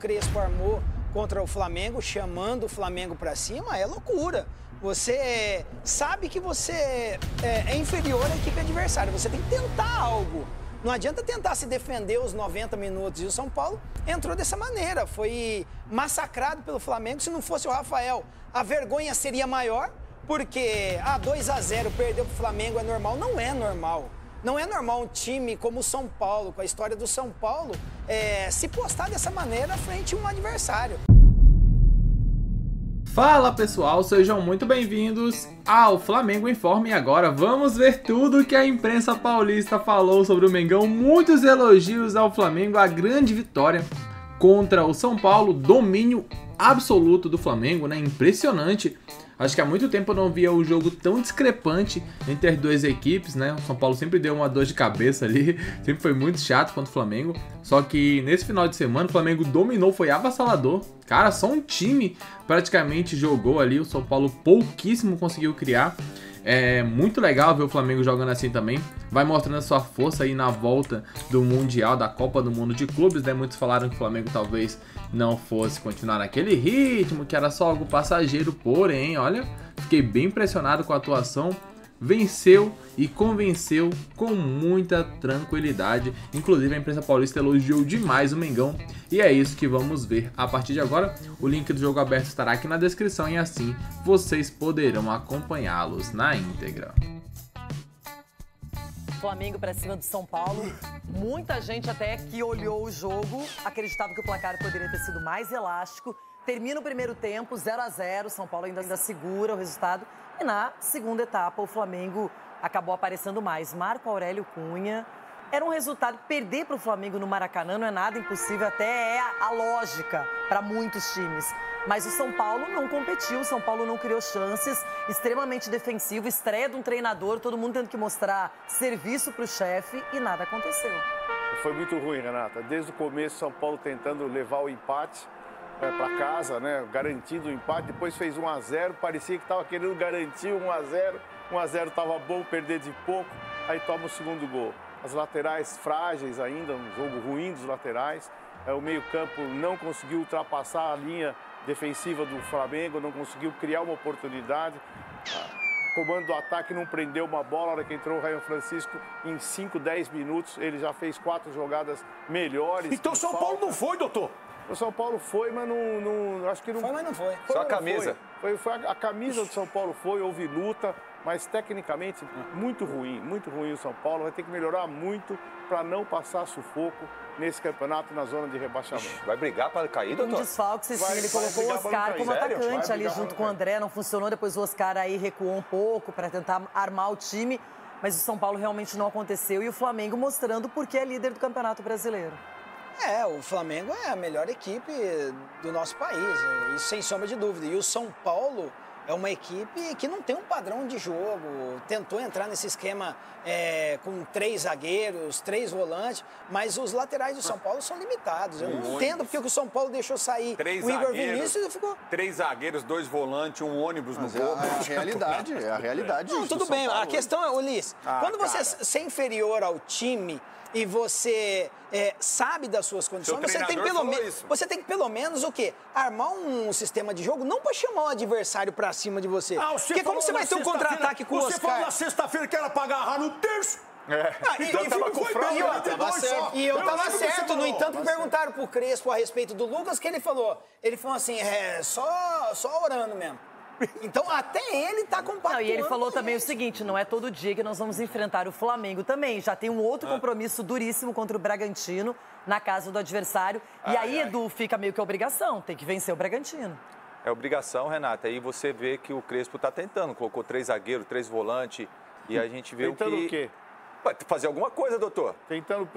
Crespo armou contra o Flamengo, chamando o Flamengo para cima, é loucura. Você sabe que você é inferior à equipe adversária, você tem que tentar algo. Não adianta tentar se defender os 90 minutos. E o São Paulo entrou dessa maneira, foi massacrado pelo Flamengo. Se não fosse o Rafael, a vergonha seria maior, porque 2-0 perder para o Flamengo é normal. Não é normal. Não é normal um time como o São Paulo, com a história do São Paulo, se postar dessa maneira frente a um adversário. Fala pessoal, sejam muito bem-vindos ao Flamengo Informa. E agora vamos ver tudo que a imprensa paulista falou sobre o Mengão. Muitos elogios ao Flamengo, a grande vitória contra o São Paulo, domínio absoluto do Flamengo, né? Impressionante. Acho que há muito tempo eu não via o jogo tão discrepante entre as duas equipes, né? O São Paulo sempre deu uma dor de cabeça ali, sempre foi muito chato contra o Flamengo. Só que nesse final de semana o Flamengo dominou, foi avassalador. Cara, só um time praticamente jogou ali, o São Paulo pouquíssimo conseguiu criar. É muito legal ver o Flamengo jogando assim também. Vai mostrando a sua força aí na volta do Mundial, da Copa do Mundo de Clubes, né? Muitos falaram que o Flamengo talvez não fosse continuar naquele ritmo, que era só algo passageiro. Porém, olha, fiquei bem impressionado com a atuação. Venceu e convenceu com muita tranquilidade. Inclusive a imprensa paulista elogiou demais o Mengão. E é isso que vamos ver a partir de agora. O link do jogo aberto estará aqui na descrição e assim vocês poderão acompanhá-los na íntegra. Flamengo para cima do São Paulo. Muita gente até que olhou o jogo acreditava que o placar poderia ter sido mais elástico. Termina o primeiro tempo, 0-0. São Paulo ainda segura o resultado. E na segunda etapa, o Flamengo acabou aparecendo mais. Marco Aurélio Cunha. Era um resultado, perder para o Flamengo no Maracanã não é nada impossível, até é a lógica para muitos times. Mas o São Paulo não competiu, o São Paulo não criou chances, extremamente defensivo, estreia de um treinador, todo mundo tendo que mostrar serviço para o chefe e nada aconteceu. Foi muito ruim, Renata. Desde o começo, o São Paulo tentando levar o empate para casa, né? Garantindo o empate, depois fez 1-0, parecia que estava querendo garantir 1-0, 1-0 estava bom, perder de pouco, aí toma o segundo gol. As laterais frágeis ainda, um jogo ruim dos laterais, o meio-campo não conseguiu ultrapassar a linha defensiva do Flamengo, não conseguiu criar uma oportunidade. O comando do ataque não prendeu uma bola, na hora que entrou o Ryan Francisco, em 5, 10 minutos, ele já fez 4 jogadas melhores. Então o São Paulo não foi, doutor? O São Paulo foi, mas não acho que não... Foi, mas não foi. Só a camisa. Foi a camisa do São Paulo foi, houve luta, mas tecnicamente muito ruim o São Paulo. Vai ter que melhorar muito para não passar sufoco nesse campeonato na zona de rebaixamento. Vai brigar para cair, doutor? Um desfalque, sim, ele colocou o Oscar como atacante ali junto com o André, não funcionou, depois o Oscar aí recuou um pouco para tentar armar o time, mas o São Paulo realmente não aconteceu e o Flamengo mostrando por que é líder do Campeonato Brasileiro. O Flamengo é a melhor equipe do nosso país, isso sem sombra de dúvida. E o São Paulo é uma equipe que não tem um padrão de jogo, tentou entrar nesse esquema com 3 zagueiros, 3 volantes, mas os laterais do São Paulo são limitados. Eu não entendo porque o São Paulo deixou sair o Igor Vinícius e ficou... 3 zagueiros, 2 volantes, um ônibus no gol. É a realidade. Não, tudo bem, a questão é, Ulisses, quando você é inferior ao time e você sabe das suas condições, você tem que pelo menos o quê? Armar um sistema de jogo, não para chamar o adversário para cima de você. Porque como você vai ter um contra-ataque com o Oscar? Você falou na sexta-feira que era para agarrar no terço. E eu tava certo, no entanto, perguntaram pro Crespo a respeito do Lucas, que ele falou assim, só orando mesmo. Então, até ele tá compactuando. E ele falou também o seguinte, não é todo dia que nós vamos enfrentar o Flamengo também. Já tem um outro compromisso duríssimo contra o Bragantino, na casa do adversário. E aí, Edu, fica meio que obrigação, tem que vencer o Bragantino. É obrigação, Renata. Aí você vê que o Crespo tá tentando. Colocou 3 zagueiros, 3 volantes. E a gente vê tentando que... o quê? Fazer alguma coisa, doutor. Tentando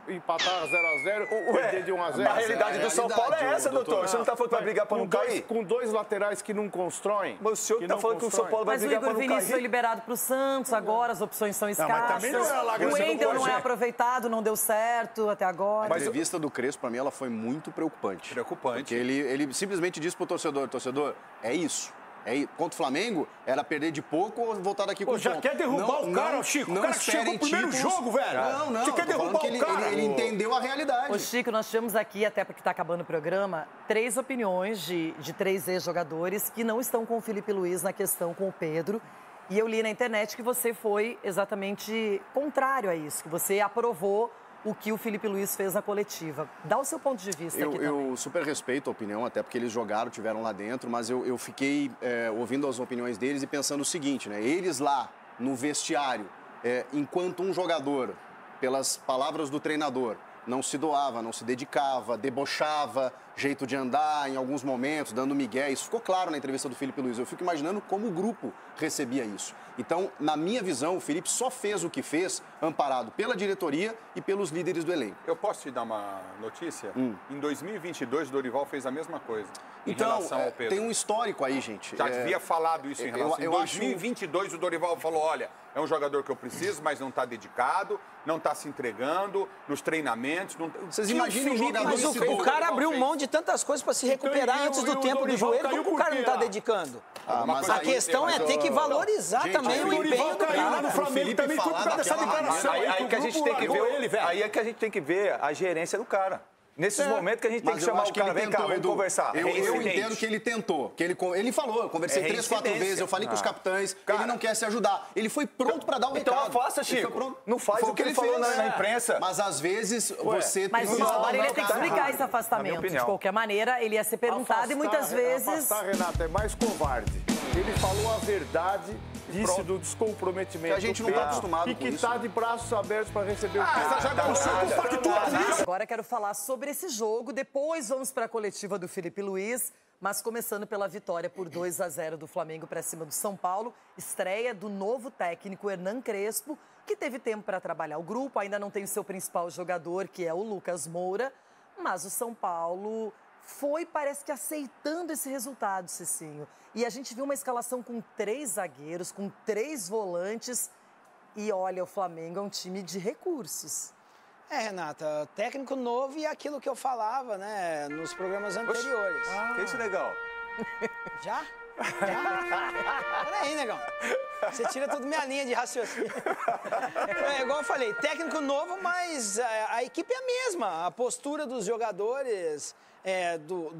empatar 0-0, perder de 1-0. A realidade do São Paulo é essa, doutor. Você não tá falando que vai brigar para não cair? Com 2 laterais que não constroem. Mas o senhor tá falando que o São Paulo vai brigar para não cair? Mas o Igor Vinícius foi liberado para o Santos agora, as opções são escassas. O Wendel não é aproveitado, não deu certo até agora. A entrevista do Crespo, para mim, ela foi muito preocupante. Porque ele simplesmente disse pro torcedor, é isso. Contra o Flamengo, era perder de pouco ou voltar daqui com Pô, já ponto. quer derrubar o cara, Chico. O cara que chegou no primeiro jogo, velho. Não. Você quer derrubar o cara? Ele entendeu a realidade. Ô, Chico, nós tivemos aqui, até porque está acabando o programa, 3 opiniões de 3 ex-jogadores que não estão com o Felipe Luiz na questão com o Pedro. E eu li na internet que você foi exatamente contrário a isso, que você aprovou o que o Felipe Luiz fez na coletiva. Dá o seu ponto de vista aqui também. Eu super respeito a opinião, até porque eles jogaram, tiveram lá dentro, mas eu fiquei ouvindo as opiniões deles e pensando o seguinte, né? Eles lá no vestiário, enquanto um jogador, pelas palavras do treinador, não se doava, não se dedicava, debochava, jeito de andar em alguns momentos, dando migué. Isso ficou claro na entrevista do Felipe Luiz. Eu fico imaginando como o grupo recebia isso. Então, na minha visão, o Felipe só fez o que fez, amparado pela diretoria e pelos líderes do elenco. Eu posso te dar uma notícia? Em 2022, o Dorival fez a mesma coisa em Então, relação ao Pedro. tem um histórico aí, gente. Já havia falado isso em relação... eu Em 2022, o Dorival falou, olha, é um jogador que eu preciso, mas não está dedicado, não está se entregando nos treinamentos. Não... Vocês imaginam um jogador... Mas o cara abriu mão de tantas coisas para se recuperar antes do tempo do joelho. Como que o cara não está dedicando? A questão é ter que valorizar também o empenho do cara. No Flamengo também foi por causa dessa declaração. Aí que a gente tem que ver, aí é que a gente tem que ver a gerência do cara. Nesses momentos que a gente tem que chamar o cara, vem cá, vamos conversar. Eu entendo que ele tentou, que ele falou, eu conversei 3, 4 vezes, eu falei com os capitães, ele não quer se ajudar. Ele foi pronto para dar o recado. Então afasta, Chico. Não faz o que ele falou na imprensa. Mas às vezes você Mas precisa... uma hora ele ia ter que explicar esse afastamento. De qualquer maneira, ele ia ser perguntado e muitas vezes... Afastar, Renata, é mais covarde. Ele falou a verdade, disse do descomprometimento. Que a gente não está acostumado e com que isso. está de braços abertos para receber o Agora quero falar sobre esse jogo, depois vamos para a coletiva do Felipe Luiz, mas começando pela vitória por 2-0 do Flamengo para cima do São Paulo, estreia do novo técnico Hernan Crespo, que teve tempo para trabalhar o grupo, ainda não tem o seu principal jogador, que é o Lucas Moura, mas o São Paulo foi, parece que, aceitando esse resultado, Cicinho. E a gente viu uma escalação com 3 zagueiros, com 3 volantes, e olha, o Flamengo é um time de recursos. Renata, técnico novo e aquilo que eu falava, né, nos programas anteriores. Que isso, legal? Já? Peraí, negão. Você tira toda minha linha de raciocínio. Igual eu falei, técnico novo, mas a equipe é a mesma. A postura dos jogadores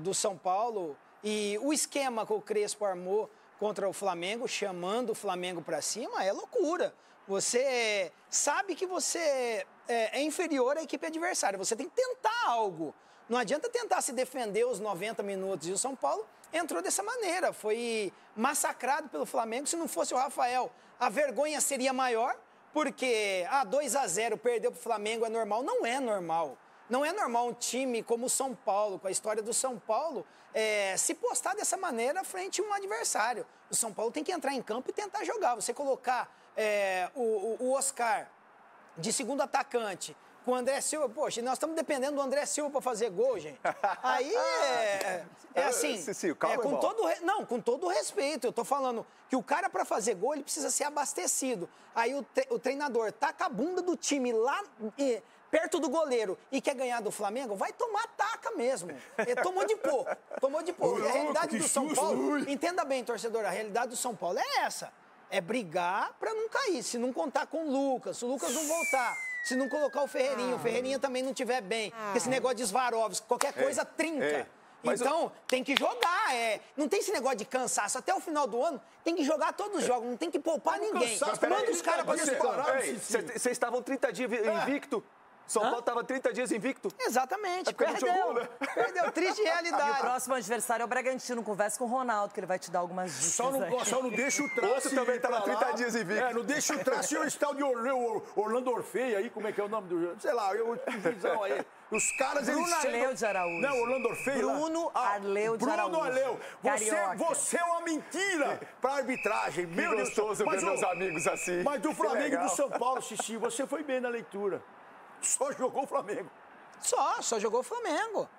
do São Paulo e o esquema que o Crespo armou contra o Flamengo, chamando o Flamengo para cima, é loucura. Você sabe que você é inferior à equipe adversária. Você tem que tentar algo. Não adianta tentar se defender os 90 minutos. E o São Paulo entrou dessa maneira. Foi massacrado pelo Flamengo. Se não fosse o Rafael, a vergonha seria maior. Porque 2-0, perdeu para o Flamengo, é normal. Não é normal. Não é normal um time como o São Paulo, com a história do São Paulo, se postar dessa maneira frente a um adversário. O São Paulo tem que entrar em campo e tentar jogar. Você colocar o Oscar de segundo atacante com o André Silva, poxa, nós estamos dependendo do André Silva para fazer gol, gente. Aí assim, com todo o respeito, eu tô falando que o cara para fazer gol, ele precisa ser abastecido. Aí o treinador taca a bunda do time lá perto do goleiro e quer ganhar do Flamengo, vai tomar taca mesmo. Tomou de pouco. E a realidade do São Paulo, entenda bem, torcedor, a realidade do São Paulo é essa. É brigar para não cair. Se não contar com o Lucas, se o Lucas não voltar, se não colocar o Ferreirinha também não estiver bem, porque esse negócio de Swarovski, qualquer coisa trinca. Então, tem que jogar. Não tem esse negócio de cansaço. Até o final do ano, tem que jogar todos os jogos, não tem que poupar ninguém. Manda os caras para disparar. Vocês estavam 30 dias invicto. São Paulo estava 30 dias invicto. Exatamente, perdeu. Jogou, né? Perdeu, triste realidade. E o próximo adversário é o Bragantino. Conversa com o Ronaldo, que ele vai te dar algumas dicas. Só não deixa o traço. Outro também estava 30 dias invicto. Não deixa o traço. E esse tal de Orlando Orfei aí, como é que é o nome do... Sei lá, o juizão aí. Os caras, Bruno eles chegam... Arleu de Araújo. Não, Orlando Orfei. Bruno Arleu de Araújo. Bruno Arleu. Você é uma mentira pra arbitragem. Meu Deus. Gostoso ver meus amigos assim. Mas do Flamengo e do São Paulo, Cici, você foi bem na leitura. Só jogou o Flamengo. Só jogou o Flamengo.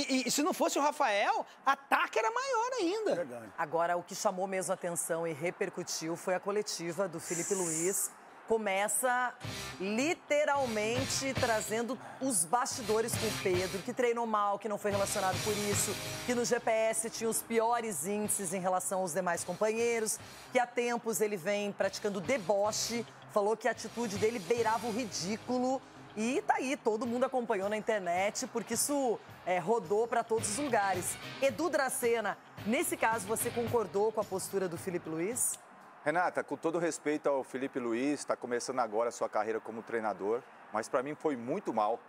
E se não fosse o Rafael, ataque era maior ainda. Verdade. Agora, o que chamou mesmo a atenção e repercutiu foi a coletiva do Felipe Luiz. começa literalmente trazendo os bastidores com o Pedro, que treinou mal, que não foi relacionado por isso, que no GPS tinha os piores índices em relação aos demais companheiros, que há tempos ele vem praticando deboche, falou que a atitude dele beirava o ridículo. E tá aí, todo mundo acompanhou na internet, porque isso rodou para todos os lugares. Edu Dracena, nesse caso, você concordou com a postura do Felipe Luiz? Renata, com todo respeito ao Felipe Luiz, está começando agora a sua carreira como treinador, mas para mim foi muito mal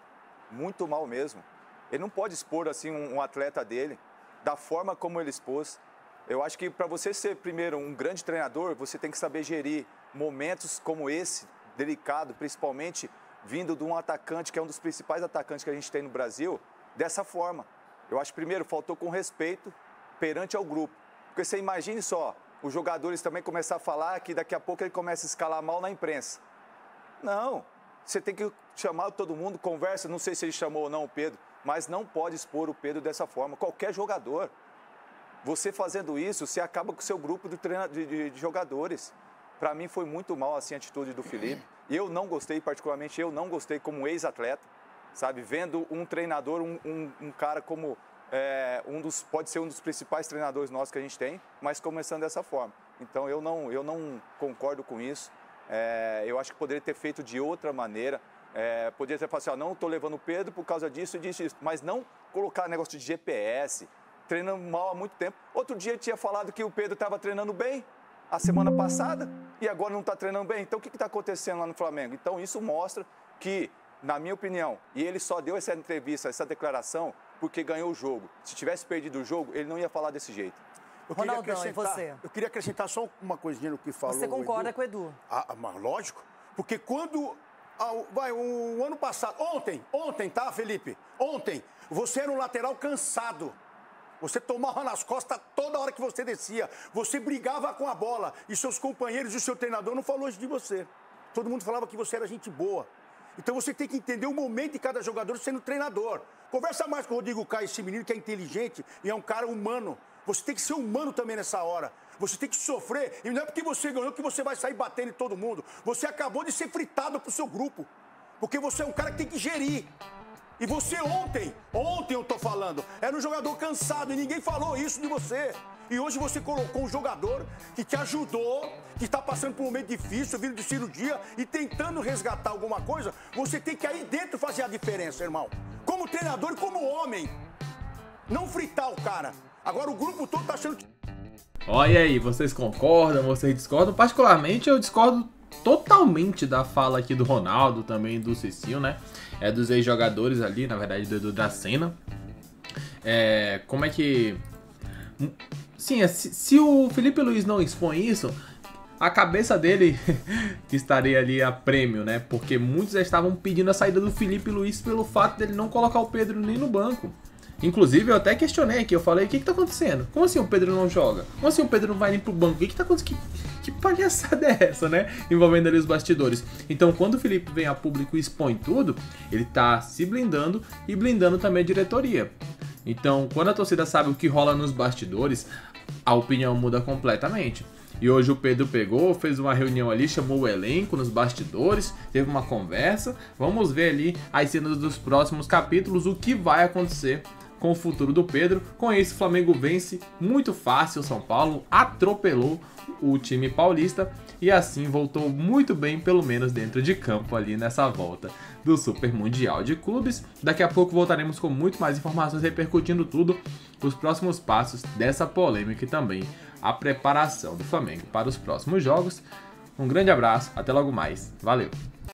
mesmo. Ele não pode expor assim um atleta dele, da forma como ele expôs. Eu acho que para você ser, primeiro, um grande treinador, você tem que saber gerir momentos como esse, delicado, principalmente vindo de um atacante, que é um dos principais atacantes que a gente tem no Brasil, dessa forma. Eu acho que, primeiro, faltou com respeito perante ao grupo. Porque você imagine só, os jogadores também começar a falar que daqui a pouco ele começa a escalar mal na imprensa. Não, você tem que chamar todo mundo, conversa, não sei se ele chamou ou não o Pedro, mas não pode expor o Pedro dessa forma. Qualquer jogador, você fazendo isso, você acaba com o seu grupo de jogadores. Para mim foi muito mal assim, a atitude do Felipe. Eu não gostei, particularmente eu não gostei como ex-atleta, sabe? Vendo um treinador, um cara como... pode ser um dos principais treinadores nossos que a gente tem, mas começando dessa forma. Então eu não concordo com isso. Eu acho que poderia ter feito de outra maneira. Poderia ter falado assim, não estou levando o Pedro por causa disso e disso, mas não colocar negócio de GPS, treinando mal há muito tempo. Outro dia ele tinha falado que o Pedro estava treinando bem a semana passada e agora não está treinando bem. Então o que está acontecendo lá no Flamengo? Então isso mostra que, na minha opinião, e ele só deu essa entrevista, essa declaração, porque ganhou o jogo. Se tivesse perdido o jogo, ele não ia falar desse jeito. Ronaldão, e você? Eu queria acrescentar só uma coisinha no que falou. Você concorda com o Edu? Mas lógico, porque quando... o ano passado, ontem, tá, Felipe? Ontem, você era um lateral cansado. Você tomava nas costas toda hora que você descia. Você brigava com a bola. E seus companheiros e o seu treinador não falou isso de você. Todo mundo falava que você era gente boa. Então você tem que entender o momento de cada jogador sendo treinador. Conversa mais com o Rodrigo Caio, esse menino que é inteligente e é um cara humano. Você tem que ser humano também nessa hora. Você tem que sofrer. E não é porque você ganhou que você vai sair batendo em todo mundo. Você acabou de ser fritado pro seu grupo. Porque você é um cara que tem que gerir. E você ontem eu tô falando, era um jogador cansado e ninguém falou isso de você. E hoje você colocou um jogador que te ajudou, que está passando por um momento difícil, vindo de cirurgia e tentando resgatar alguma coisa. Você tem que aí dentro fazer a diferença, irmão. Como treinador e como homem. Não fritar o cara. Agora o grupo todo tá achando que... Olha aí, vocês concordam, vocês discordam? Particularmente eu discordo totalmente da fala aqui do Ronaldo, também do Cicinho, né? Dos ex-jogadores ali, na verdade do Edu Dracena. Como é que... Sim, se o Felipe Luiz não expõe isso, a cabeça dele estaria ali a prêmio, né? Porque muitos já estavam pedindo a saída do Felipe Luiz pelo fato dele não colocar o Pedro nem no banco. Inclusive, eu até questionei aqui, eu falei, o que tá acontecendo? Como assim o Pedro não joga? Como assim o Pedro não vai nem pro banco? O que tá acontecendo? Que palhaçada é essa, né? Envolvendo ali os bastidores. Então, quando o Felipe vem a público e expõe tudo, ele tá se blindando e blindando também a diretoria. Então, quando a torcida sabe o que rola nos bastidores, a opinião muda completamente. E hoje o Pedro pegou, fez uma reunião ali, chamou o elenco nos bastidores, teve uma conversa. Vamos ver ali as cenas dos próximos capítulos, o que vai acontecer com o futuro do Pedro. Com isso, o Flamengo vence muito fácil o São Paulo, atropelou o time paulista e assim voltou muito bem, pelo menos dentro de campo ali nessa volta do Super Mundial de Clubes. Daqui a pouco voltaremos com muito mais informações repercutindo tudo, os próximos passos dessa polêmica e também a preparação do Flamengo para os próximos jogos. Um grande abraço, até logo mais, valeu!